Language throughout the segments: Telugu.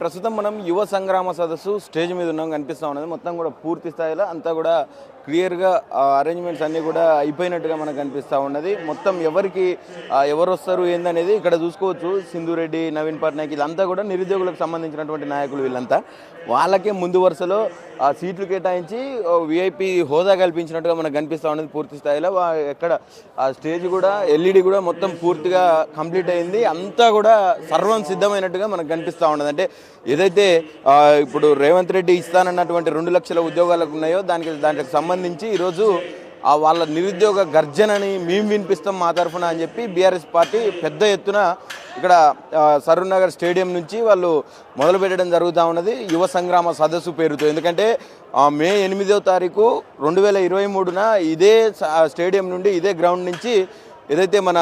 ప్రస్తుతం మనం యువ సంగ్రామ సదస్సు స్టేజ్ మీద ఉన్నాం కనిపిస్తూ ఉన్నది. మొత్తం కూడా పూర్తి స్థాయిలో అంతా కూడా క్లియర్గా అరేంజ్మెంట్స్ అన్నీ కూడా అయిపోయినట్టుగా మనకు కనిపిస్తూ ఉన్నది. మొత్తం ఎవరికి ఎవరు వస్తారు ఏందనేది ఇక్కడ చూసుకోవచ్చు. సింధురెడ్డి, నవీన్ పట్నాయక్ ఇదంతా కూడా నిరుద్యోగులకు సంబంధించినటువంటి నాయకులు. వీళ్ళంతా వాళ్ళకే ముందు వరుసలో సీట్లు కేటాయించి విఐపి హోదా కల్పించినట్టుగా మనకు కనిపిస్తూ ఉన్నది పూర్తి స్థాయిలో. ఎక్కడ ఆ స్టేజ్ కూడా ఎల్ఈడి కూడా మొత్తం పూర్తిగా కంప్లీట్ అయింది. అంతా కూడా సర్వం సిద్ధమైనట్టుగా మనకు కనిపిస్తూ ఉన్నది. అంటే ఏదైతే ఇప్పుడు రేవంత్ రెడ్డి ఇస్తానన్నటువంటి 2 లక్షల ఉద్యోగాలకు ఉన్నాయో దానికి సంబంధించి ఈరోజు వాళ్ళ నిరుద్యోగ గర్జనని మేము వినిపిస్తాం మా తరఫున అని చెప్పి బీఆర్ఎస్ పార్టీ పెద్ద ఎత్తున ఇక్కడ సరూర్ నగర్ స్టేడియం నుంచి వాళ్ళు మొదలు పెట్టడం జరుగుతూ ఉన్నది యువ సంగ్రామ సదస్సు పేరుతో. ఎందుకంటే మే 8వ తారీఖు 2023న ఇదే స్టేడియం నుండి ఇదే గ్రౌండ్ నుంచి ఏదైతే మన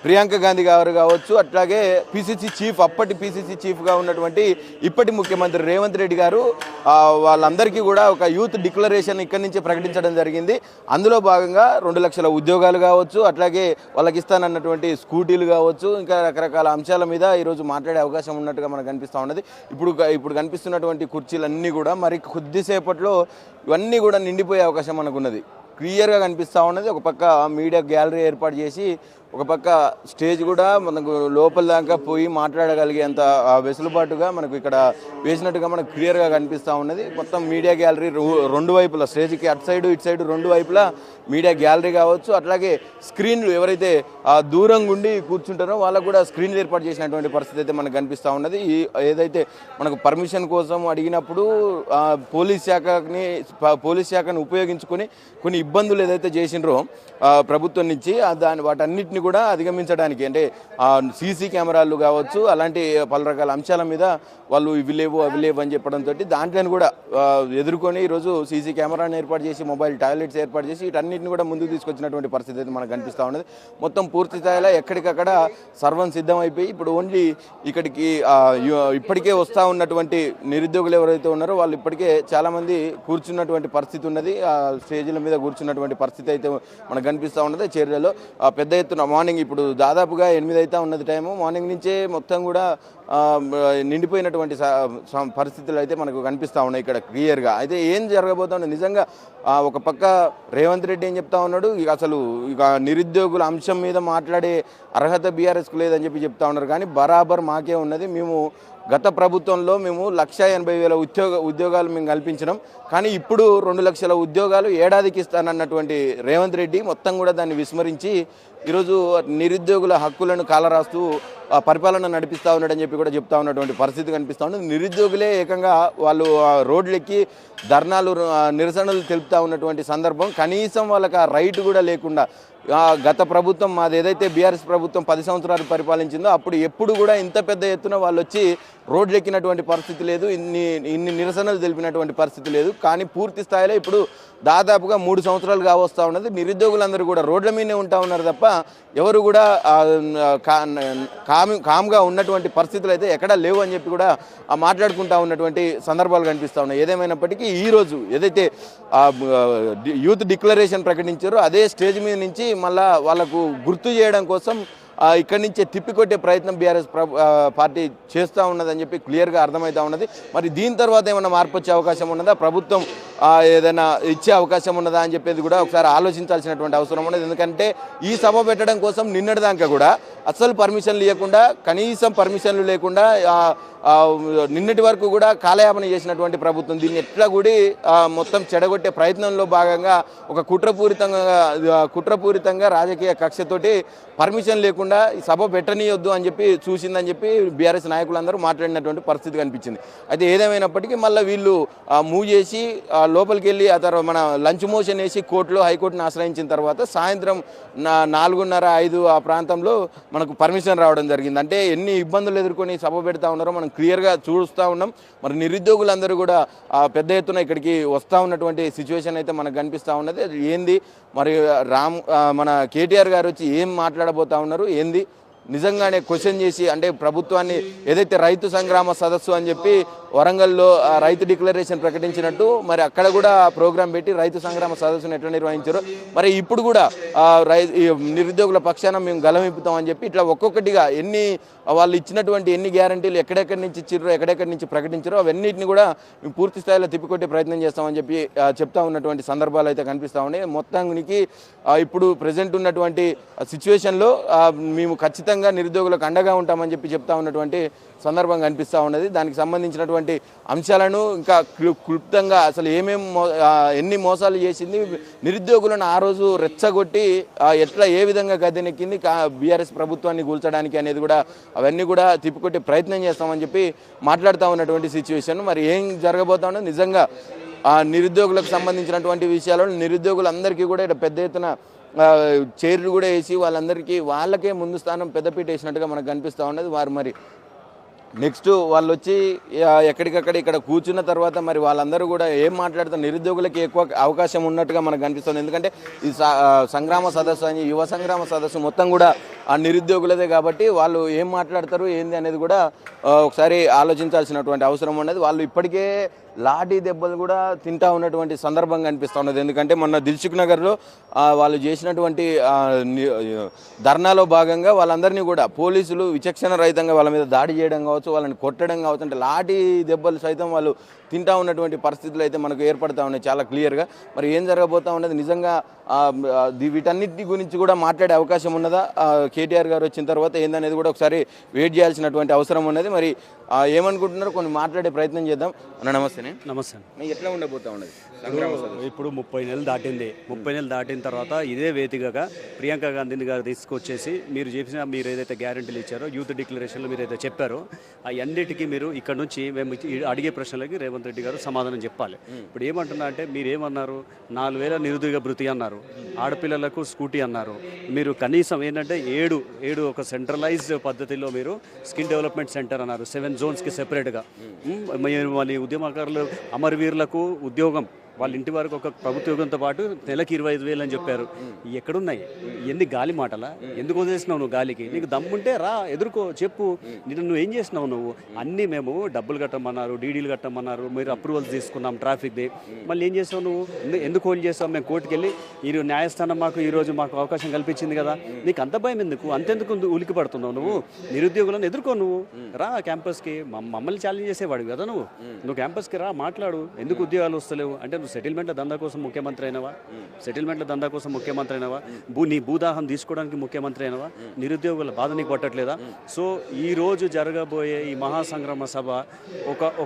ప్రియాంక గాంధీ గారు కావచ్చు, అట్లాగే పిసిసి చీఫ్, అప్పటి పిసిసి చీఫ్గా ఉన్నటువంటి ఇప్పటి ముఖ్యమంత్రి రేవంత్ రెడ్డి గారు వాళ్ళందరికీ కూడా ఒక యూత్ డిక్లరేషన్ ఇక్కడి నుంచి ప్రకటించడం జరిగింది. అందులో భాగంగా 2 లక్షల ఉద్యోగాలు కావచ్చు, అట్లాగే వాళ్ళకి ఇస్తానన్నటువంటి స్కూటీలు కావచ్చు, ఇంకా రకరకాల అంశాల మీద ఈరోజు మాట్లాడే అవకాశం ఉన్నట్టుగా మనకు కనిపిస్తూ ఉన్నది. ఇప్పుడు కనిపిస్తున్నటువంటి కుర్చీలన్నీ కూడా మరి కొద్దిసేపట్లో ఇవన్నీ కూడా నిండిపోయే అవకాశం మనకున్నది. క్లియర్గా కనిపిస్తూ ఉన్నది. ఒక పక్క మీడియా గ్యాలరీ ఏర్పాటు చేసి ఒక పక్క స్టేజ్ కూడా మనకు లోపల దాకా పోయి మాట్లాడగలిగేంత వెసులుబాటుగా మనకు ఇక్కడ వేసినట్టుగా మనకు క్లియర్గా కనిపిస్తూ ఉన్నది. మొత్తం మీడియా గ్యాలరీ 2 వైపులా, స్టేజ్కి అటు సైడు ఇటు సైడు 2 వైపులా మీడియా గ్యాలరీ కావచ్చు, అట్లాగే స్క్రీన్లు ఎవరైతే దూరంగా ఉండి కూర్చుంటారో వాళ్ళకు కూడా స్క్రీన్లు ఏర్పాటు చేసినటువంటి పరిస్థితి అయితే మనకు కనిపిస్తూ ఉన్నది. ఏదైతే మనకు పర్మిషన్ కోసం అడిగినప్పుడు పోలీస్ శాఖను ఉపయోగించుకొని కొన్ని ఇబ్బందులు ఏదైతే చేసినారో ప్రభుత్వం నుంచి వాటన్నిటిని కూడా అధిగమించడానికి, అంటే సీసీ కెమెరాలు కావచ్చు, అలాంటి పలు రకాల అంశాల మీద వాళ్ళు ఇవి లేవు అవి లేవు అని చెప్పడంతో దాంట్లోని కూడా ఎదుర్కొని ఈరోజు సీసీ కెమెరాను ఏర్పాటు చేసి, మొబైల్ టాయిలెట్స్ ఏర్పాటు చేసి వీటన్నిటిని కూడా ముందుకు తీసుకొచ్చినటువంటి పరిస్థితి అయితే మనకు కనిపిస్తూ ఉన్నది. మొత్తం పూర్తి స్థాయిలో ఎక్కడికక్కడ సర్వం సిద్ధమైపోయి ఇప్పుడు ఓన్లీ ఇక్కడికి ఇప్పటికే వస్తూ ఉన్నటువంటి నిరుద్యోగులు ఎవరైతే ఉన్నారో వాళ్ళు ఇప్పటికే చాలామంది కూర్చున్నటువంటి పరిస్థితి ఉన్నది. స్టేజీల మీద కూర్చున్నటువంటి పరిస్థితి అయితే మనకు కనిపిస్తూ ఉన్నది. చర్యలో పెద్ద ఎత్తున మార్నింగ్ ఇప్పుడు దాదాపుగా 8 అయితే ఉన్నది టైము. మార్నింగ్ నుంచే మొత్తం కూడా నిండిపోయినటువంటి పరిస్థితులు అయితే మనకు కనిపిస్తూ ఉన్నాయి ఇక్కడ క్లియర్గా. అయితే ఏం జరగబోతుంది నిజంగా ఒక పక్క రేవంత్ రెడ్డి ఏం చెప్తా ఉన్నాడు, అసలు నిరుద్యోగుల అంశం మీద మాట్లాడే అర్హత బీఆర్ఎస్కు లేదని చెప్తా ఉన్నారు. కానీ బరాబర్ మాకే ఉన్నది. మేము గత ప్రభుత్వంలో 1,80,000 ఉద్యోగాలు మేము కల్పించినాం. కానీ ఇప్పుడు 2 లక్షల ఉద్యోగాలు ఏడాదికి ఇస్తానన్నటువంటి రేవంత్ రెడ్డి మొత్తం కూడా దాన్ని విస్మరించి ఈరోజు నిరుద్యోగుల హక్కులను కాలరాస్తూ పరిపాలన నడిపిస్తూ ఉన్నాడని చెప్పి కూడా చెప్తా ఉన్నటువంటి పరిస్థితి కనిపిస్తూ ఉంది. నిరుద్యోగులే ఏకంగా వాళ్ళు రోడ్లెక్కి ధర్నాలు, నిరసనలు తెలుపుతూ ఉన్నటువంటి సందర్భం. కనీసం వాళ్ళకి ఆ రైట్ కూడా లేకుండా గత ప్రభుత్వం మాది ఏదైతే బీఆర్ఎస్ ప్రభుత్వం 10 సంవత్సరాలు పరిపాలించిందో అప్పుడు ఎప్పుడు కూడా ఇంత పెద్ద ఎత్తున వాళ్ళు వచ్చి రోడ్లు ఎక్కినటువంటి పరిస్థితి లేదు, ఇన్ని నిరసనలు తెలిపినటువంటి పరిస్థితి లేదు. కానీ పూర్తి స్థాయిలో ఇప్పుడు దాదాపుగా 3 సంవత్సరాలు కావస్తూ ఉన్నది. నిరుద్యోగులందరూ కూడా రోడ్ల మీదే ఉంటా ఉన్నారు తప్ప ఎవరు కూడా కామ్గా ఉన్నటువంటి పరిస్థితులు అయితే ఎక్కడా లేవు అని చెప్పి కూడా మాట్లాడుకుంటూ ఉన్నటువంటి సందర్భాలు కనిపిస్తూ ఉన్నాయి. ఏదేమైనప్పటికీ ఈరోజు ఏదైతే యూత్ డిక్లరేషన్ ప్రకటించారో అదే స్టేజ్ మీద నుంచి మళ్ళా వాళ్ళకు గుర్తు చేయడం కోసం ఇక్కడి నుంచే తిప్పికొట్టే ప్రయత్నం బీఆర్ఎస్ పార్టీ చేస్తూ ఉన్నదని చెప్పి క్లియర్గా అర్థమవుతూ ఉన్నది. మరి దీని తర్వాత ఏమైనా మార్పు వచ్చే అవకాశం ఉన్నదా, ప్రభుత్వం ఏదైనా ఇచ్చే అవకాశం ఉన్నదా అని చెప్పేది కూడా ఒకసారి ఆలోచించాల్సినటువంటి అవసరం ఉన్నది. ఎందుకంటే ఈ సభ పెట్టడం కోసం నిన్నటిదాకా కూడా అసలు పర్మిషన్లు ఇవ్వకుండా, కనీసం పర్మిషన్లు లేకుండా నిన్నటి వరకు కూడా కాలయాపన చేసినటువంటి ప్రభుత్వం దీన్ని ఎట్లా కూడా మొత్తం చెడగొట్టే ప్రయత్నంలో భాగంగా ఒక కుట్రపూరితంగా రాజకీయ కక్షతోటి పర్మిషన్ లేకుండా ఈ సభ పెట్టనీయొద్దు అని చెప్పి చూసిందని చెప్పి బీఆర్ఎస్ నాయకులందరూ మాట్లాడినటువంటి పరిస్థితి కనిపించింది. అయితే ఏదేమైనప్పటికీ మళ్ళీ వీళ్ళు మూవ్ చేసి లోపలికి వెళ్ళి ఆ తర్వాత మన లంచ్ మోషన్ వేసి హైకోర్టును ఆశ్రయించిన తర్వాత సాయంత్రం 4:30-5 ఆ ప్రాంతంలో మనకు పర్మిషన్ రావడం జరిగింది. అంటే ఎన్ని ఇబ్బందులు ఎదుర్కొని సభ పెడతా ఉన్నారో మనం క్లియర్గా చూస్తూ ఉన్నాం. మరి నిరుద్యోగులందరూ కూడా పెద్ద ఎత్తున ఇక్కడికి వస్తూ ఉన్నటువంటి సిచ్యువేషన్ అయితే మనకు కనిపిస్తూ ఉన్నది. అది ఏంది మరి మన కేటీఆర్ గారు వచ్చి ఏం మాట్లాడబోతా ఉన్నారు, ఏంది నిజంగానే క్వశ్చన్ చేసి, అంటే ప్రభుత్వాన్ని ఏదైతే రైతు సంగ్రామ సదస్సు అని చెప్పి వరంగల్లో రైతు డిక్లరేషన్ ప్రకటించినట్టు మరి అక్కడ కూడా ప్రోగ్రాం పెట్టి రైతు సంగ్రామ సదస్సును ఎట్లా నిర్వహించారు, మరి ఇప్పుడు కూడా నిరుద్యోగుల పక్షాన మేము గలమిప్పుతామని చెప్పి ఇట్లా ఒక్కొక్కటిగా వాళ్ళు ఇచ్చినటువంటి ఎన్ని గ్యారంటీలు ఎక్కడెక్కడి నుంచి ఇచ్చిర్రో ఎక్కడెక్కడి నుంచి ప్రకటించారో అవన్నిటిని కూడా మేము పూర్తి స్థాయిలో తిప్పికొట్టే ప్రయత్నం చేస్తామని చెప్పి చెప్తా ఉన్నటువంటి సందర్భాలు అయితే కనిపిస్తూ ఉన్నాయి. మొత్తానికి ఇప్పుడు ప్రజెంట్ ఉన్నటువంటి సిచ్యువేషన్లో మేము ఖచ్చితంగా నిరుద్యోగులకు అండగా ఉంటామని చెప్పి చెప్తా ఉన్నటువంటి సందర్భం కనిపిస్తూ ఉన్నది. దానికి సంబంధించినటువంటి అంశాలను ఇంకా క్లుప్తంగా అసలు ఎన్ని మోసాలు చేసింది, నిరుద్యోగులను ఆ రోజు రెచ్చగొట్టి ఏ విధంగా గద్దెనెక్కింది బీఆర్ఎస్ ప్రభుత్వాన్ని కూల్చడానికి అనేది కూడా అవన్నీ కూడా తిప్పికొట్టే ప్రయత్నం చేస్తామని చెప్పి మాట్లాడుతూ ఉన్నటువంటి సిచ్యువేషన్. మరి ఏం జరగబోతా ఉన్నది నిజంగా నిరుద్యోగులకు సంబంధించినటువంటి విషయాలలో నిరుద్యోగులందరికీ కూడా ఇక్కడ పెద్ద ఎత్తున చైర్లు కూడా వేసి వాళ్ళకే ముందు స్థానం పెద్దపీట వేసినట్టుగా మనకు కనిపిస్తూ ఉన్నది. వారు మరి నెక్స్ట్ వాళ్ళు వచ్చి ఎక్కడికక్కడ ఇక్కడ కూర్చున్న తర్వాత మరి వాళ్ళందరూ కూడా ఏం మాట్లాడుతారు, నిరుద్యోగులకి ఎక్కువ అవకాశం ఉన్నట్టుగా మనకు కనిపిస్తుంది. ఎందుకంటే ఈ సంగ్రామ సదస్సు అని యువ సంగ్రామ సదస్సు మొత్తం కూడా ఆ నిరుద్యోగులదే కాబట్టి వాళ్ళు ఏం మాట్లాడతారు ఏంది అనేది కూడా ఒకసారి ఆలోచించాల్సినటువంటి అవసరం ఉన్నది. వాళ్ళు ఇప్పటికే లాఠీ దెబ్బలు కూడా తింటా ఉన్నటువంటి సందర్భం కనిపిస్తూ ఉన్నది. ఎందుకంటే మొన్న దిల్సుఖ్ నగర్లో వాళ్ళు చేసినటువంటి ధర్నాలో భాగంగా వాళ్ళందరినీ కూడా పోలీసులు విచక్షణ రహితంగా వాళ్ళ మీద దాడి చేయడం కావచ్చు, వాళ్ళని కొట్టడం కావచ్చు, అంటే లాఠీ దెబ్బలు సైతం వాళ్ళు తింటా ఉన్నటువంటి పరిస్థితులు అయితే మనకు ఏర్పడతా ఉన్నాయి చాలా క్లియర్గా. మరి ఏం జరగబోతా ఉన్నది, నిజంగా వీటన్నిటి గురించి కూడా మాట్లాడే అవకాశం ఉన్నదా, కేటీఆర్ గారు వచ్చిన తర్వాత ఏందనేది కూడా ఒకసారి వెయిట్ చేయాల్సినటువంటి అవసరం ఉన్నది. మరి ఏమనుకుంటున్నారో కొన్ని మాట్లాడే ప్రయత్నం చేద్దాం. అన్న నమస్తే. నమస్తే. ఎట్లా ఉండబోతా ఉన్నది ఇప్పుడు 30 నెలలు దాటింది. 30 నెలలు దాటిన తర్వాత ఇదే వేదికగా ప్రియాంక గాంధీని గారు తీసుకొచ్చేసి మీరు ఏదైతే గ్యారెంటీలు ఇచ్చారో యూత్ డిక్లరేషన్లో మీరు ఏదైతే చెప్పారో అన్నిటికీ మీరు ఇక్కడ నుంచి మేము అడిగే ప్రశ్నలకి రేవంత్ రెడ్డి గారు సమాధానం చెప్పాలి. ఇప్పుడు ఏమంటున్నా అంటే మీరు ఏమన్నారు, 4000 నిరుద్యోగ భృతి అన్నారు, ఆడపిల్లలకు స్కూటీ అన్నారు. మీరు కనీసం ఏంటంటే ఏడు ఒక సెంట్రలైజ్డ్ పద్ధతిలో మీరు స్కిల్ డెవలప్మెంట్ సెంటర్ అన్నారు, 7 జోన్స్కి సెపరేట్గా. మళ్ళీ ఉద్యమకారులు అమరవీరులకు ఉద్యోగం, వాళ్ళ ఇంటి వరకు ఒక ప్రభుత్వ ఉద్యోగంతో పాటు నెలకి 25,000 అని చెప్పారు. ఎక్కడున్నాయి ఎన్ని గాలి మాటలా? ఎందుకు వదిలేసినావు నువ్వు గాలికి? నీకు దమ్ముంటే రా, ఎదుర్కో, చెప్పు. నువ్వు ఏం చేసినావు? నువ్వు అన్నీ మేము డబ్బులు కట్టమన్నారు, డీడీలు కట్టమన్నారు, మీరు అప్రూవల్స్ తీసుకున్నాం ట్రాఫిక్ది. మళ్ళీ ఏం చేసావు నువ్వు? ఎందుకు హోల్డ్ చేసావు? మేము కోర్టుకు వెళ్ళి న్యాయస్థానం ఈరోజు మాకు అవకాశం కల్పించింది కదా, నీకు అంత భయం ఎందుకు? అంతెందుకు ఉలికి పడుతున్నావు నువ్వు? నిరుద్యోగులను ఎదుర్కో, నువ్వు రా క్యాంపస్కి. మమ్మల్ని ఛాలెంజ్ చేసేవాడు కదా నువ్వు క్యాంపస్కి రా, మాట్లాడు. ఎందుకు ఉద్యోగాలు వస్తలేవు అంటే నువ్వు సెటిల్మెంట్ల దందా కోసం ముఖ్యమంత్రి అయినవా? నీ భూదాహం తీసుకోవడానికి ముఖ్యమంత్రి అయినవా? నిరుద్యోగుల బాధ నీకు పట్టట్లేదా? సో ఈరోజు జరగబోయే ఈ మహాసంగ్రామ సభ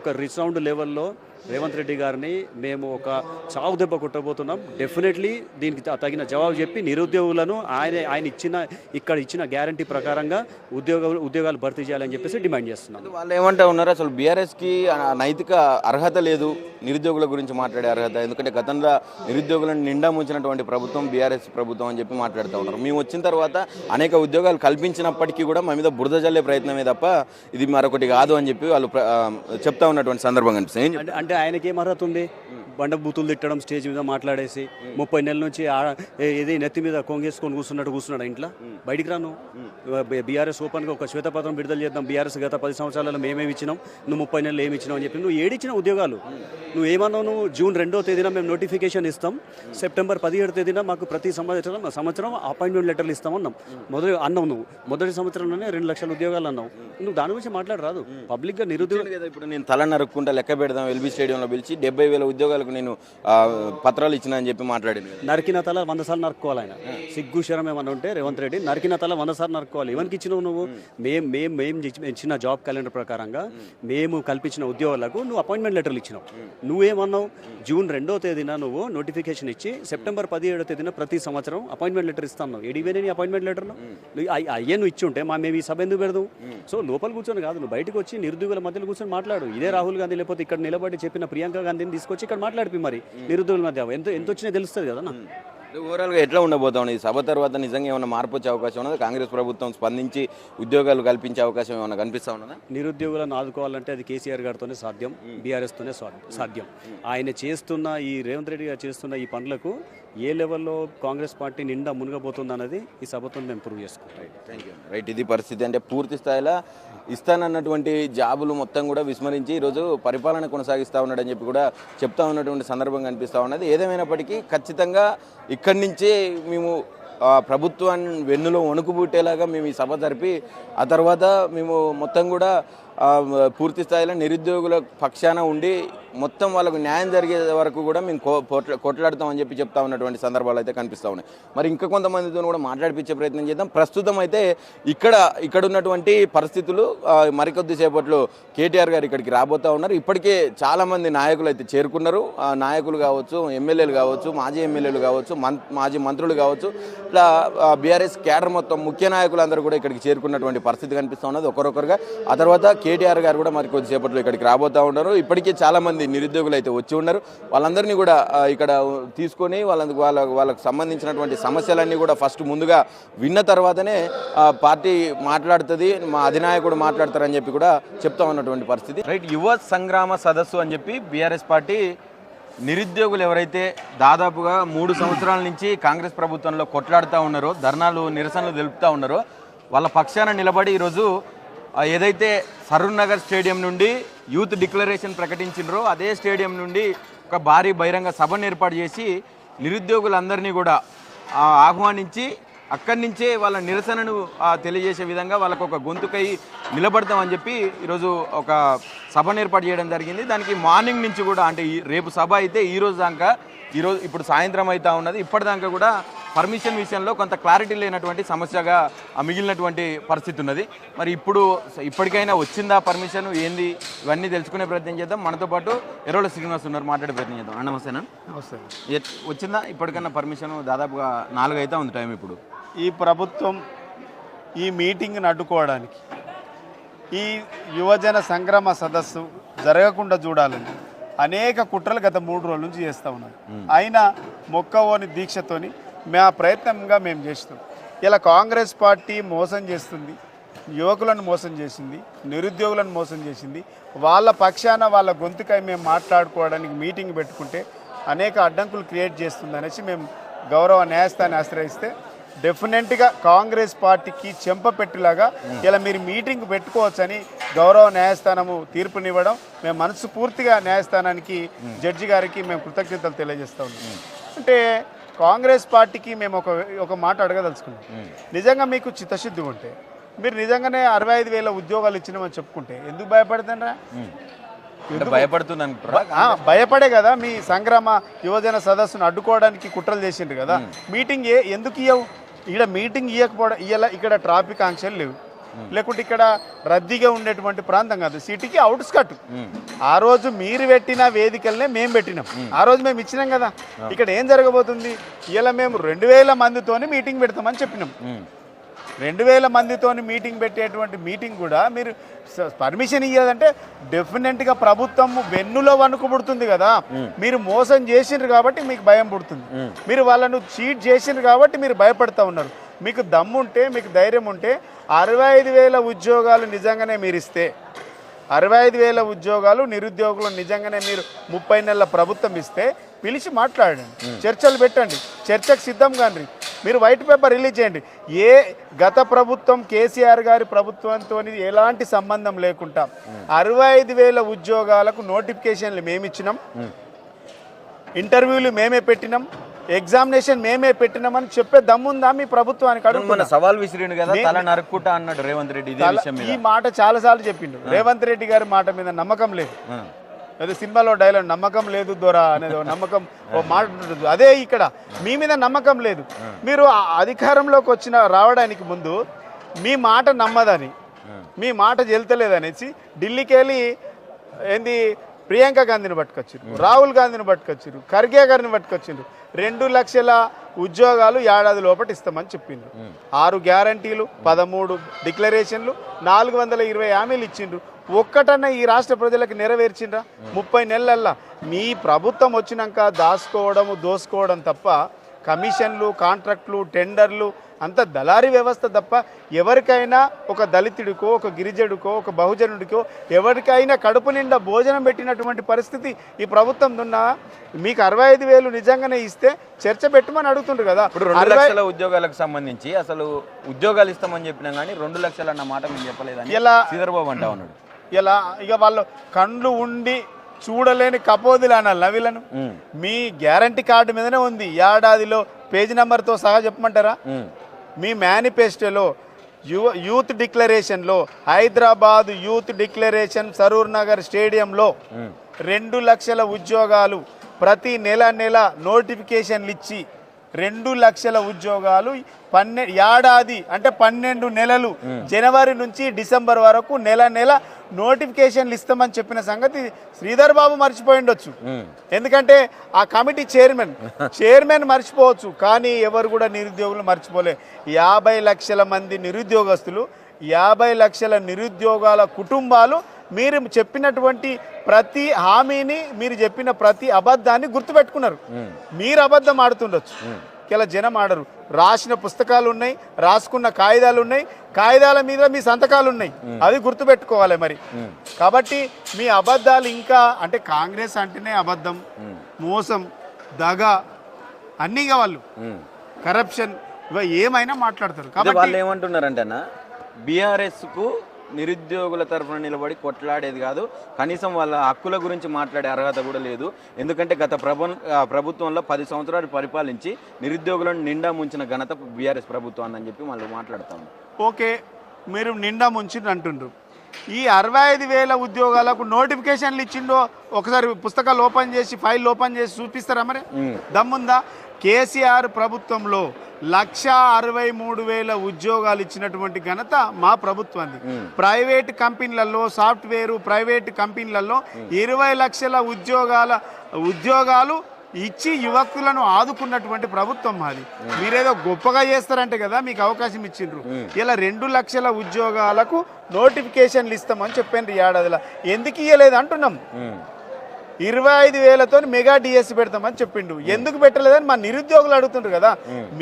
ఒక రిసౌండ్ లెవెల్లో రేవంత్ రెడ్డి గారిని మేము ఒక చావు దెబ్బ కొట్టబోతున్నాం. డెఫినెట్లీ దీనికి తగిన జవాబు చెప్పి నిరుద్యోగులను ఆయన ఇచ్చిన గ్యారంటీ ప్రకారంగా ఉద్యోగాలు భర్తీ చేయాలని చెప్పేసి డిమాండ్ చేస్తున్నాం. వాళ్ళు ఏమంటా ఉన్నారు, అసలు బీఆర్ఎస్కి నైతిక అర్హత లేదు నిరుద్యోగుల గురించి మాట్లాడే అర్హత. ఎందుకంటే గతంలో నిరుద్యోగులను నిండా ముంచినటువంటి ప్రభుత్వం బీఆర్ఎస్ ప్రభుత్వం అని చెప్పి మాట్లాడుతూ ఉన్నారు. మేము వచ్చిన తర్వాత అనేక ఉద్యోగాలు కల్పించినప్పటికీ కూడా మా మీద బురద జల్లే ప్రయత్నమే తప్ప ఇది మరొకటి కాదు అని చెప్పి వాళ్ళు చెప్తా ఉన్నటువంటి సందర్భం కనిపిస్తుంది. అంటే ఆయనకి ఏం అర్హత ఉంది? బండ బూతులు తిట్టడం, స్టేజ్ మీద మాట్లాడేసి 30 నెలల నుంచి ఏది నెత్తి మీద కొంగేసుకొని కూర్చున్నాడు ఇంట్లో. బయటికి రాను. బీఆర్ఎస్ ఓపెన్గా ఒక శ్వేతపత్రం విడుదల చేద్దాం, బీఆర్ఎస్ గత 10 సంవత్సరాలలో మేమేమి ఇచ్చినాం, నువ్వు 30 నెలలు ఏమి ఇచ్చినావు అని చెప్పి నువ్వు ఏడిచ్చిన ఉద్యోగాలు నువ్వు ఏమన్నావు? నువ్వు June 2వ తేదీన మేము నోటిఫికేషన్ ఇస్తాం, September 17వ తేదీన మాకు ప్రతి సంవత్సరం అపాయింట్మెంట్ లెటర్లు ఇస్తామన్నాం. నువ్వు మొదటి సంవత్సరంలోనే 2 లక్షల ఉద్యోగాలు అన్నావు. నువ్వు దాని గురించి మాట్లాడరాదు పబ్లిక్గా. నిరుద్యోగం కదా ఇప్పుడు నేను తల నరుక్కుంటా లెక్క పెడదాం ఎల్బీ స్టేడియంలో పిలిచి 70,000 ఉద్యోగాలకు నేను పత్రాలు ఇచ్చిన అని చెప్పి మాట్లాడింది. నరికిన తల 100 సార్లు నరుక్కోవాలి. ఆయన సిగ్గు శరం ఏమన్నా ఉంటే రేవంత్ రెడ్డి నరికిన తల 100 సార్లు నరుక్కోవాలి. ఎవరికి ఇచ్చినావు నువ్వు? మేము ఇచ్చిన జాబ్ క్యాలెండర్ ప్రకారంగా మేము కల్పించిన ఉద్యోగాలకు నువ్వు అపాయింట్మెంట్ లెటర్లు ఇచ్చినావు. నువ్వేమన్నావు? June 2వ తేదీన నువ్వు నోటిఫికేషన్ ఇచ్చి September 17వ తేదీన ప్రతి సంవత్సరం అపాయింట్మెంట్ లెటర్ ఇస్తాను. ఎడివేనే నీ అపాయింట్మెంట్ లెటర్లో అయ్యే నువ్వు ఇచ్చి ఉంటే మేము ఈ సభ ఎందుకు పెడదాం? సో లోపల కూర్చొని కాదు, నువ్వు బయటకు వచ్చి నిరుద్యోగుల మధ్యలో కూర్చొని మాట్లాడు. ఇదే రాహుల్ గాంధీ లేకపోతే ఇక్కడ నిలబడి చెప్పిన ప్రియాంక గాంధీని తీసుకొచ్చి ఇక్కడ మాట్లాడిపి. మరి నిరుద్యోగుల మధ్య ఎంత వచ్చినా తెలుస్తుంది కదా. ఓవరాల్గా ఎట్లా ఉండబోతా ఉంది ఈ సభ తర్వాత నిజంగా ఏమైనా మార్పు వచ్చే అవకాశం ఉన్నది? కాంగ్రెస్ ప్రభుత్వం స్పందించి ఉద్యోగాలు కల్పించే అవకాశం ఏమైనా కనిపిస్తా ఉన్నదా? నిరుద్యోగులను ఆదుకోవాలంటే అది కేసీఆర్ గారితోనే సాధ్యం, బీఆర్ఎస్తోనే సాధ్యం. ఆయన చేస్తున్న ఈ రేవంత్ రెడ్డి గారు చేస్తున్న ఈ పనులకు ఏ లెవెల్లో కాంగ్రెస్ పార్టీ నిండా మునగబోతుంది అన్నది ఈ సభతో మేము ప్రూవ్ చేసుకుంటాం. Thank you. రైట్, ఇది పరిస్థితి. అంటే పూర్తి స్థాయిలో ఇస్తానన్నటువంటి జాబులు మొత్తం కూడా విస్మరించి ఈరోజు పరిపాలన కొనసాగిస్తూ ఉన్నాడని చెప్పి కూడా చెప్తా ఉన్నటువంటి సందర్భం కనిపిస్తూ ఉన్నది. ఏదేమైనప్పటికీ ఖచ్చితంగా ఇక్కడి నుంచే మేము ప్రభుత్వాన్ని వెన్నులో వణుకుబుట్టేలాగా మేము ఈ సభ జరిపి ఆ తర్వాత మేము మొత్తం కూడా పూర్తి స్థాయిలో నిరుద్యోగుల పక్షాన ఉండి మొత్తం వాళ్ళకు న్యాయం జరిగే వరకు కూడా మేము కొట్లాడుతామని చెప్పి చెప్తా ఉన్నటువంటి సందర్భాలు అయితే కనిపిస్తూ ఉన్నాయి. మరి ఇంకా కొంతమందితో కూడా మాట్లాడిపించే ప్రయత్నం చేద్దాం. ప్రస్తుతం అయితే ఇక్కడ ఉన్నటువంటి పరిస్థితులు మరికొద్దిసేపట్లో కేటీఆర్ గారు ఇక్కడికి రాబోతూ ఉన్నారు. ఇప్పటికే చాలామంది నాయకులు అయితే చేరుకున్నారు. నాయకులు కావచ్చు, ఎమ్మెల్యేలు కావచ్చు, మాజీ ఎమ్మెల్యేలు కావచ్చు, మాజీ మంత్రులు కావచ్చు, ఇట్లా బీఆర్ఎస్ క్యాడర్ మొత్తం ముఖ్య నాయకులందరూ కూడా ఇక్కడికి చేరుకున్నటువంటి పరిస్థితి కనిపిస్తూ ఉన్నది ఒకరొకరుగా. ఆ తర్వాత కేటీఆర్ గారు కూడా మరి కొద్దిసేపట్లో ఇక్కడికి రాబోతూ ఉన్నారు. ఇప్పటికే చాలామంది నిరుద్యోగులు అయితే వచ్చి ఉన్నారు. వాళ్ళందరినీ కూడా ఇక్కడ తీసుకొని వాళ్ళకు సంబంధించినటువంటి సమస్యలన్నీ కూడా ఫస్ట్ ముందుగా విన్న తర్వాతనే పార్టీ మాట్లాడుతుంది, మా అధినాయకుడు మాట్లాడతారని చెప్పి కూడా చెప్తా ఉన్నటువంటి పరిస్థితి. రైట్, యువ సంగ్రామ సదస్సు అని చెప్పి బీఆర్ఎస్ పార్టీ నిరుద్యోగులు ఎవరైతే దాదాపుగా 3 సంవత్సరాల నుంచి కాంగ్రెస్ ప్రభుత్వంలో కొట్లాడుతూ ఉన్నారో, ధర్నాలు నిరసనలు తెలుపుతూ ఉన్నారో, వాళ్ళ పక్షాన నిలబడి ఈరోజు ఏదైతే సరూర్ నగర్ స్టేడియం నుండి యూత్ డిక్లరేషన్ ప్రకటించినరో అదే స్టేడియం నుండి ఒక భారీ బహిరంగ సభను ఏర్పాటు చేసి నిరుద్యోగులందరినీ కూడా ఆహ్వానించి అక్కడి నుంచే వాళ్ళ నిరసనను తెలియజేసే విధంగా వాళ్ళకు ఒక గొంతుకై నిలబడతామని చెప్పి ఈరోజు ఒక సభను ఏర్పాటు చేయడం జరిగింది. దానికి మార్నింగ్ నుంచి కూడా అంటే రేపు సభ అయితే ఈరోజు దాకా ఇప్పుడు సాయంత్రం అవుతా ఉన్నది. ఇప్పటిదాకా కూడా పర్మిషన్ విషయంలో కొంత క్లారిటీ లేనటువంటి సమస్యగా మిగిలినటువంటి పరిస్థితి ఉన్నది. మరి ఇప్పటికైనా వచ్చిందా పర్మిషన్, ఏంది, ఇవన్నీ తెలుసుకునే ప్రయత్నం చేద్దాం. మనతో పాటు ఎర్రోళ్ళ శ్రీనివాస్ ఉన్నారు, మాట్లాడే ప్రయత్నం చేద్దాం. నమస్తేనా? నమస్తే. వచ్చిందా ఇప్పటికన్నా పర్మిషన్? దాదాపుగా 4 అవుతా ఉంది టైం. ఇప్పుడు ఈ ప్రభుత్వం ఈ మీటింగ్ని అడ్డుకోవడానికి, ఈ యువజన సంగ్రామ సదస్సు జరగకుండా చూడాలని అనేక కుట్రలు గత 3 రోజుల నుంచి చేస్తూ ఉన్నారు. అయినా మొక్కవోని దీక్షతోని మా ప్రయత్నంగా మేము చేస్తాం. ఇలా కాంగ్రెస్ పార్టీ మోసం చేస్తుంది, యువకులను మోసం చేసింది, నిరుద్యోగులను మోసం చేసింది. వాళ్ళ పక్షాన వాళ్ళ గొంతుకై మేము మాట్లాడుకోవడానికి మీటింగ్ పెట్టుకుంటే అనేక అడ్డంకులు క్రియేట్ చేస్తుంది అనేసి మేము గౌరవ న్యాయస్థానాన్ని ఆశ్రయిస్తే డెఫినెట్గా కాంగ్రెస్ పార్టీకి చెంపపెట్టులాగా ఇలా మీరు మీటింగ్ పెట్టుకోవచ్చని గౌరవ న్యాయస్థానము తీర్పునివ్వడం మేము మనస్ఫూర్తిగా న్యాయస్థానానికి జడ్జి గారికి మేము కృతజ్ఞతలు తెలియజేస్తా ఉన్నాం. అంటే కాంగ్రెస్ పార్టీకి మేము ఒక మాట అడగదలుచుకున్నాం. నిజంగా మీకు చిత్తశుద్ధి ఉంటే మీరు నిజంగానే 65,000 ఉద్యోగాలు ఇచ్చినామని చెప్పుకుంటే ఎందుకు భయపడుతుండ్రా? భయపడే కదా మీ సంగ్రామ యువజన సదస్సును అడ్డుకోవడానికి కుట్రలు చేసిండ్రు కదా. మీటింగ్ ఎందుకు ఇవ్వవు? ఇక్కడ మీటింగ్ ఇవ్వకపోవడం ఇక్కడ ట్రాఫిక్ ఆంక్షలు లేవు, లేకుంటే ఇక్కడ రద్దీగా ఉండేటువంటి ప్రాంతం కాదు, సిటీకి అవుట్స్కట్. ఆ రోజు మీరు పెట్టిన వేదికలనే మేము పెట్టినాం, ఆ రోజు మేము ఇచ్చినాం కదా. ఇక్కడ ఏం జరగబోతుంది? ఇలా మేము 2,000 మందితోని మీటింగ్ పెడతామని చెప్పినాం. 2,000 మందితోని మీటింగ్ పెట్టేటువంటి మీటింగ్ కూడా మీరు పర్మిషన్ ఇవ్వదంటే డెఫినెట్గా ప్రభుత్వం వెన్నులో వణుకు పుడుతుంది కదా. మీరు మోసం చేసిండ్రు కాబట్టి మీకు భయం పుడుతుంది, మీరు వాళ్ళను చీట్ చేసిండ్రు కాబట్టి మీరు భయపడతా ఉన్నారు. మీకు దమ్ముంటే, మీకు ధైర్యం ఉంటే 65,000 ఉద్యోగాలు నిజంగానే మీరు ఇస్తే, 65,000 ఉద్యోగాలు నిరుద్యోగులు నిజంగానే మీరు 30 నెలల ప్రభుత్వం ఇస్తే పిలిచి మాట్లాడండి, చర్చలు పెట్టండి, చర్చకు సిద్ధం కాండి. మీరు వైట్ పేపర్ రిలీజ్ చేయండి. గత ప్రభుత్వం కేసీఆర్ గారి ప్రభుత్వంతో ఎలాంటి సంబంధం లేకుండా 65,000 ఉద్యోగాలకు నోటిఫికేషన్లు మేమిచ్చినాం, ఇంటర్వ్యూలు మేమే పెట్టినాం, ఎగ్జామినేషన్ మేమే పెట్టినామని చెప్పే దమ్ముందా మీ ప్రభుత్వానికి? అడుగుతున్నా. సవాల్ విసిరిండు కదా, తల నరుక్కుంటా అన్నాడు రేవంత్ రెడ్డి. ఈ మాట చాలా సార్లు చెప్పిండు. రేవంత్ రెడ్డి గారి మాట మీద నమ్మకం లేదు. అదే సినిమాలో డైలాగ్ నమ్మకం లేదు దొర అనేది నమ్మకం ఓ మాట ఉంటుంది. అదే ఇక్కడ మీ మీద నమ్మకం లేదు. మీరు అధికారంలోకి రావడానికి ముందు మీ మాట నమ్మదని, మీ మాట చెల్తలేదనేసి ఢిల్లీకి వెళ్ళి ఏంది ప్రియాంక గాంధీని పట్టుకొచ్చారు, రాహుల్ గాంధీని పట్టుకొచ్చారు, ఖర్గే గారిని పట్టుకొచ్చారు. 2 లక్షల ఉద్యోగాలు ఏడాది లోపల ఇస్తామని చెప్పిండ్రు. 6 గ్యారంటీలు, 13 డిక్లరేషన్లు, 420 హామీలు ఇచ్చిండ్రు. ఒక్కటన్నా ఈ రాష్ట్ర ప్రజలకు నెరవేర్చిండ్రా? 30 నెలలల్లా మీ ప్రభుత్వం వచ్చినాక దోసుకోవడం తప్ప కమిషన్లు, కాంట్రాక్టులు, టెండర్లు అంత దళారీ వ్యవస్థ తప్ప ఎవరికైనా ఒక దళితుడికో, ఒక గిరిజనుడికో, ఒక బహుజనుడికో ఎవరికైనా కడుపు నిండా భోజనం పెట్టినటువంటి పరిస్థితి ఈ ప్రభుత్వం ఉన్నా మీకు 65,000 నిజంగానే ఇస్తే చర్చ పెట్టమని అడుగుతుండ్రు కదా. ఇప్పుడు 2 లక్షల ఉద్యోగాలకు సంబంధించి అసలు ఉద్యోగాలు ఇస్తామని చెప్పినా కానీ 2 లక్షలు అన్న మాట మీరు చెప్పలేదని ఇలా శ్రీధర్బాబు అంటా ఉన్నాడు. ఇలా ఇక వాళ్ళు కండ్లు ఉండి చూడలేని కపోదులు అనాలి నవీలను. మీ గ్యారంటీ కార్డు మీదనే ఉంది, ఏడాదిలో పేజీ నెంబర్తో సహా చెప్పమంటారా? మీ మేనిఫెస్టోలో యూత్ డిక్లరేషన్లో Hyderabad youth declaration Saroornagar స్టేడియంలో 2 లక్షల ఉద్యోగాలు ప్రతి నెల నోటిఫికేషన్లు ఇచ్చి 2 లక్షల ఉద్యోగాలు ఏడాది అంటే 12 నెలలు జనవరి నుంచి డిసెంబర్ వరకు నెల నోటిఫికేషన్లు ఇస్తామని చెప్పిన సంగతి శ్రీధర్ బాబు మర్చిపోయి ఉండొచ్చు. ఎందుకంటే ఆ కమిటీ చైర్మన్ మర్చిపోవచ్చు, కానీ ఎవరు కూడా నిరుద్యోగులు మర్చిపోలే. 50 లక్షల మంది నిరుద్యోగస్తులు, 50 లక్షల నిరుద్యోగాల కుటుంబాలు మీరు చెప్పినటువంటి ప్రతి హామీని, మీరు చెప్పిన ప్రతి అబద్ధాన్ని గుర్తుపెట్టుకున్నారు. మీరు అబద్ధం ఆడుతుండొచ్చు, ఇలా జనం ఆడరు. రాసిన పుస్తకాలు ఉన్నాయి, రాసుకున్న కాగితాలు ఉన్నాయి, కాగితాల మీద మీ సంతకాలు ఉన్నాయి, అవి గుర్తుపెట్టుకోవాలి మరి. కాబట్టి మీ అబద్ధాలు ఇంకా అంటే కాంగ్రెస్ అంటేనే అబద్ధం, మోసం, దగ అన్నీ వాళ్ళు కరప్షన్ ఇవ ఏమైనా మాట్లాడతారు. కాబట్టి వాళ్ళు ఏమంటున్నారంటే అన్న బీఆర్ఎస్కు నిరుద్యోగుల తరఫున నిలబడి కొట్లాడేది కాదు, కనీసం వాళ్ళ హక్కుల గురించి మాట్లాడే అర్హత కూడా లేదు. ఎందుకంటే గత ప్రభుత్వంలో 10 సంవత్సరాలు పరిపాలించి నిరుద్యోగులను నిండా ముంచిన ఘనత బీఆర్ఎస్ ప్రభుత్వం అని చెప్పి వాళ్ళు మాట్లాడతాము. ఓకే, మీరు నిండా ముంచిండ్రు అంటుండ్రు. ఈ 65,000 ఉద్యోగాలకు నోటిఫికేషన్లు ఇచ్చిండో ఒకసారి పుస్తకాలు ఓపెన్ చేసి, ఫైల్ ఓపెన్ చేసి చూపిస్తారా? మరి దమ్ముందా? కేసీఆర్ ప్రభుత్వంలో 1,63,000 ఉద్యోగాలు ఇచ్చినటువంటి ఘనత మా ప్రభుత్వాన్ని. ప్రైవేట్ కంపెనీలలో, సాఫ్ట్వేర్ ప్రైవేట్ కంపెనీలలో 20 లక్షల ఉద్యోగాలు ఇచ్చి యువకులను ఆదుకున్నటువంటి ప్రభుత్వం మాది. మీరేదో గొప్పగా చేస్తారంటే కదా మీకు అవకాశం ఇచ్చిండ్రు. ఇలా 2 లక్షల ఉద్యోగాలకు నోటిఫికేషన్లు ఇస్తామని చెప్పండి ఏడాదిలో. ఎందుకు ఇవ్వలేదు అంటున్నాం. 25,000తో మెగా డిఎస్సి పెడతామని చెప్పిండు, ఎందుకు పెట్టలేదని మా నిరుద్యోగులు అడుగుతుండ్రు కదా.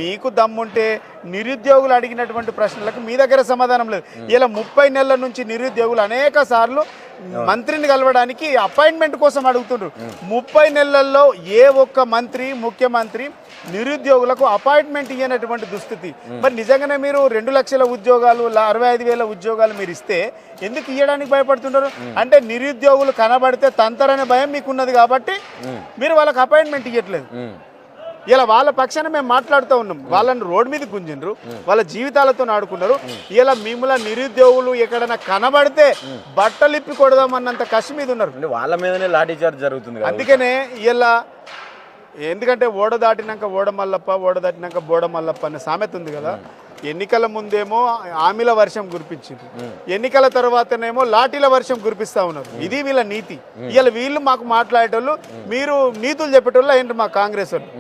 మీకు దమ్ముంటే నిరుద్యోగులు అడిగినటువంటి ప్రశ్నలకు మీ దగ్గర సమాధానం లేదు. ఇలా 30 నెలల నుంచి నిరుద్యోగులు అనేక సార్లు మంత్రిని కలవడానికి అపాయింట్మెంట్ కోసం అడుగుతుండ్రు. 30 నెలల్లో ఏ ఒక్క మంత్రి, ముఖ్యమంత్రి నిరుద్యోగులకు అపాయింట్మెంట్ ఇవ్వనటువంటి దుస్థితి. మరి నిజంగానే మీరు 2 లక్షల ఉద్యోగాలు, 65,000 ఉద్యోగాలు మీరు ఇస్తే ఎందుకు ఇవ్వడానికి భయపడుతుంటారు? అంటే నిరుద్యోగులు కనబడితే తంతరనే భయం మీకున్నది కాబట్టి మీరు వాళ్ళకి అపాయింట్మెంట్ ఇవ్వట్లేదు. ఇలా వాళ్ళ పక్షాన మేము మాట్లాడుతూ ఉన్నాం. వాళ్ళని రోడ్డు మీద గుంజిండ్రు, వాళ్ళ జీవితాలతో ఆడుకున్నారు. ఇలా మిమ్మల్ని నిరుద్యోగులు ఎక్కడైనా కనబడితే బట్టలు ఇప్పి కొడదామన్నంత కసి మీద ఉన్నారు. వాళ్ళ మీదనే లాఠీ చార్జ్ జరుగుతుంది. అందుకనే ఇలా ఎందుకంటే ఓడ దాటినాక ఓడ మల్లప్ప, ఓడ దాటినాక బోడ మల్లప్ప అనే సామెత ఉంది కదా. ఎన్నికల ముందేమో ఆమెల వర్షం కురిపించింది, ఎన్నికల తర్వాతనేమో లాఠీల వర్షం కురిపిస్తా ఉన్నారు. ఇది వీళ్ళ నీతి. ఇలా వీళ్ళు మాకు మాట్లాడేటోళ్ళు, మీరు నీతులు చెప్పేటోళ్ళు ఏంటి మా కాంగ్రెస్ వాళ్ళు.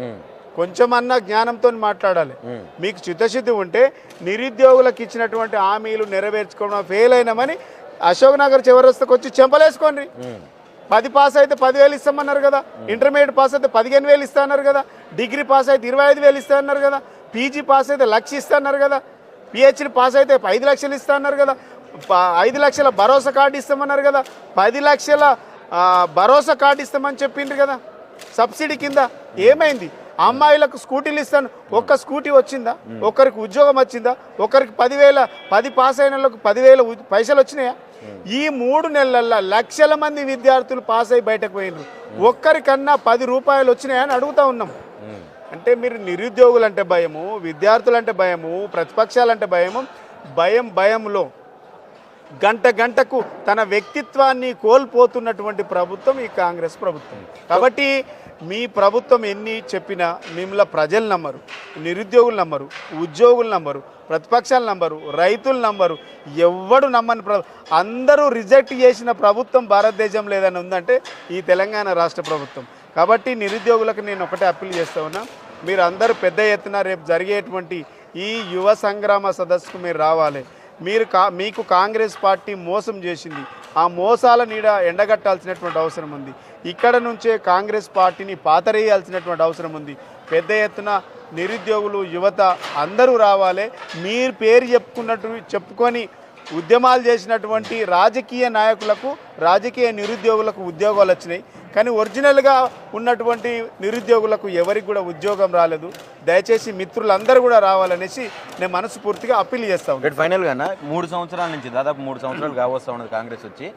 కొంచెమన్నా జ్ఞానంతో మాట్లాడాలి. మీకు చిత్తశుద్ధి ఉంటే నిరుద్యోగులకు ఇచ్చినటువంటి హామీలు నెరవేర్చుకోవడం ఫెయిల్ అయినామని అశోక్ నగర్ చివరస్తకు వచ్చి చెంపలేసుకోండి. 10 పాస్ అయితే 10,000 ఇస్తామన్నారు కదా, ఇంటర్మీడియట్ పాస్ అయితే 15,000 ఇస్తా అన్నారు కదా, డిగ్రీ పాస్ అయితే 25,000 ఇస్తా అన్నారు కదా, పీజీ పాస్ అయితే 1,00,000 ఇస్తా అన్నారు కదా, పిహెచ్డి పాస్ అయితే 5 లక్షలు ఇస్తా అన్నారు కదా, 5 లక్షల భరోసా కార్డు ఇస్తామన్నారు కదా, 10 లక్షల భరోసా కార్డు ఇస్తామని చెప్పిండ్రు కదా సబ్సిడీ కింద. ఏమైంది? అమ్మాయిలకు స్కూటీలు ఇస్తాను, ఒక్క స్కూటీ వచ్చిందా? ఒక్కరికి ఉద్యోగం వచ్చిందా? ఒక్కరికి 10 పాస్ అయిన వాళ్ళకు 10,000 పైసలు వచ్చినాయా? ఈ 3 నెలల్లో లక్షల మంది విద్యార్థులు పాస్ అయి బయటకు పోయినారు, ఒక్కరికన్నా 10 రూపాయలు వచ్చినాయని అడుగుతా ఉన్నాం. అంటే మీరు నిరుద్యోగులు అంటే భయము, విద్యార్థులు అంటే భయము, ప్రతిపక్షాలంటే భయము, భయంలో గంటకు తన వ్యక్తిత్వాన్ని కోల్పోతున్నటువంటి ప్రభుత్వం ఈ కాంగ్రెస్ ప్రభుత్వం. కాబట్టి మీ ప్రభుత్వం ఎన్ని చెప్పినా మిమ్మల్ని ప్రజలు నమ్మరు, నిరుద్యోగులు నమ్మరు, ఉద్యోగులు నమ్మరు, ప్రతిపక్షాలు నమ్మరు, రైతులు నమ్మరు, ఎవ్వడు నమ్మని అందరూ రిజెక్ట్ చేసిన ప్రభుత్వం భారతదేశంలో ఏదైనా ఉందంటే ఈ తెలంగాణ రాష్ట్ర ప్రభుత్వం. కాబట్టి నిరుద్యోగులకు నేను ఒకటే అప్పీల్ చేస్తూ ఉన్నా, మీరు అందరూ పెద్ద ఎత్తున రేపు జరిగేటువంటి ఈ యువ సంగ్రామ సదస్సుకు మీరు రావాలి. మీకు కాంగ్రెస్ పార్టీ మోసం చేసింది, ఆ మోసాల నీడ ఎండగట్టాల్సినటువంటి అవసరం ఉంది. ఇక్కడ నుంచే కాంగ్రెస్ పార్టీని పాతరేయాల్సినటువంటి అవసరం ఉంది. పెద్ద ఎత్తున నిరుద్యోగులు యువత అందరూ రావాలి. మీరు పేరు చెప్పుకొని ఉద్యమాలు చేసినటువంటి రాజకీయ నాయకులకు రాజకీయ నిరుద్యోగులకు ఉద్యోగాలు వచ్చినాయి, కానీ ఒరిజినల్గా ఉన్నటువంటి నిరుద్యోగులకు ఎవరికి కూడా ఉద్యోగం రాలేదు. దయచేసి మిత్రులందరూ కూడా రావాలనేసి నేను మనస్ఫూర్తిగా అప్పీల్ చేస్తా ఉన్నాను. రేపు ఫైనల్గా 3 సంవత్సరాల నుంచి దాదాపు 3 సంవత్సరాలు కావస్తా ఉన్నది కాంగ్రెస్ వచ్చి.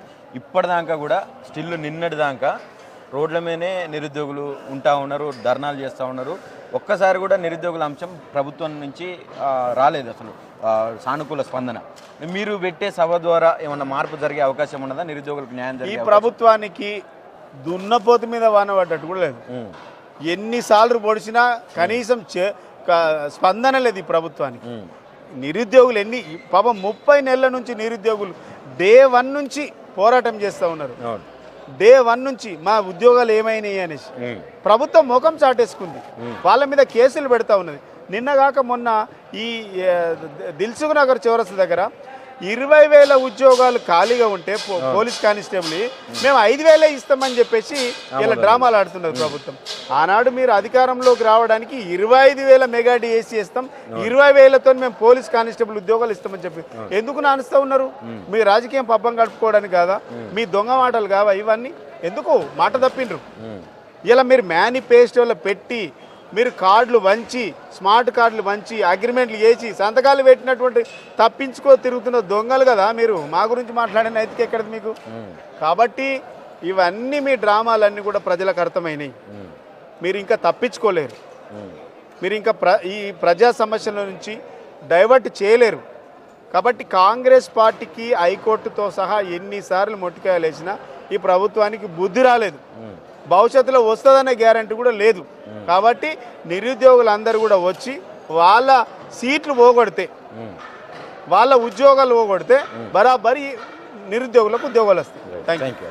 ఇప్పటిదాకా కూడా స్టిల్ నిన్నటి దాకా రోడ్ల మీదనే నిరుద్యోగులు ఉంటా ఉన్నారు, ధర్నాలు చేస్తూ ఉన్నారు. ఒక్కసారి కూడా నిరుద్యోగుల అంశం ప్రభుత్వం నుంచి రాలేదు, అసలు సానుకూల స్పందన. మీరు పెట్టే సభ ద్వారా ఏమన్నా మార్పు జరిగే అవకాశం ఉన్నదా? నిరుద్యోగులకు న్యాయం ఈ జరిగే ప్రభుత్వానికి దున్నపోతు మీద వాన పడ్డట్టు కూడా లేదు. ఎన్నిసార్లు పొడిచినా కనీసం స్పందన లేదు ఈ ప్రభుత్వానికి. నిరుద్యోగులు పాపం 30 నెలల నుంచి నిరుద్యోగులు డే 1 నుంచి పోరాటం చేస్తూ ఉన్నారు. డే 1 నుంచి మా ఉద్యోగాలు ఏమైనాయి అనేసి ప్రభుత్వం ముఖం చాటేసుకుంది, వాళ్ళ మీద కేసులు పెడతా ఉన్నది. నిన్నగాక మొన్న ఈ దిల్సుఖ్ నగర్ చౌరస్తా దగ్గర 20,000 ఉద్యోగాలు ఖాళీగా ఉంటే పోలీస్ కానిస్టేబుల్ మేము 5,000 ఇస్తామని చెప్పేసి ఇలా డ్రామాలు ఆడుతున్నారు ప్రభుత్వం. ఆనాడు మీరు అధికారంలోకి రావడానికి 25,000 మెగా డిఎస్సీ ఇస్తాం, 20,000తో మేము పోలీస్ కానిస్టేబుల్ ఉద్యోగాలు ఇస్తామని చెప్పి ఎందుకు నానుస్తూ ఉన్నారు? మీ రాజకీయం పబ్బం గడుపుకోవడానికి కాదా? మీ దొంగ మాటలు కావా ఇవన్నీ? ఎందుకు మాట తప్పిండ్రు? ఇలా మీరు మేనిఫెస్టోలో పెట్టి మీరు కార్డులు వంచి, స్మార్ట్ కార్డులు వంచి, అగ్రిమెంట్లు చేసి, సంతకాలు పెట్టినటువంటి తప్పించుకో తిరుగుతున్న దొంగలు కదా మీరు. మా గురించి మాట్లాడే నైతిక ఎక్కడది మీకు? కాబట్టి ఇవన్నీ మీ డ్రామాలన్నీ కూడా ప్రజలకు అర్థమైనాయి. మీరు ఇంకా తప్పించుకోలేరు, మీరు ఇంకా ఈ ప్రజా సమస్యల నుంచి డైవర్ట్ చేయలేరు. కాబట్టి కాంగ్రెస్ పార్టీకి హైకోర్టుతో సహా ఎన్నిసార్లు మొట్టికాయలు వేసినా ఈ ప్రభుత్వానికి బుద్ధి రాలేదు, భవిష్యత్తులో వస్తుందనే గ్యారంటీ కూడా లేదు. కాబట్టి నిరుద్యోగులందరూ కూడా వచ్చి వాళ్ళ సీట్లు పోగొడితే, వాళ్ళ ఉద్యోగాలు పోగొడితే బరాబరి నిరుద్యోగులకు ఉద్యోగాలు వస్తాయి. Thank you.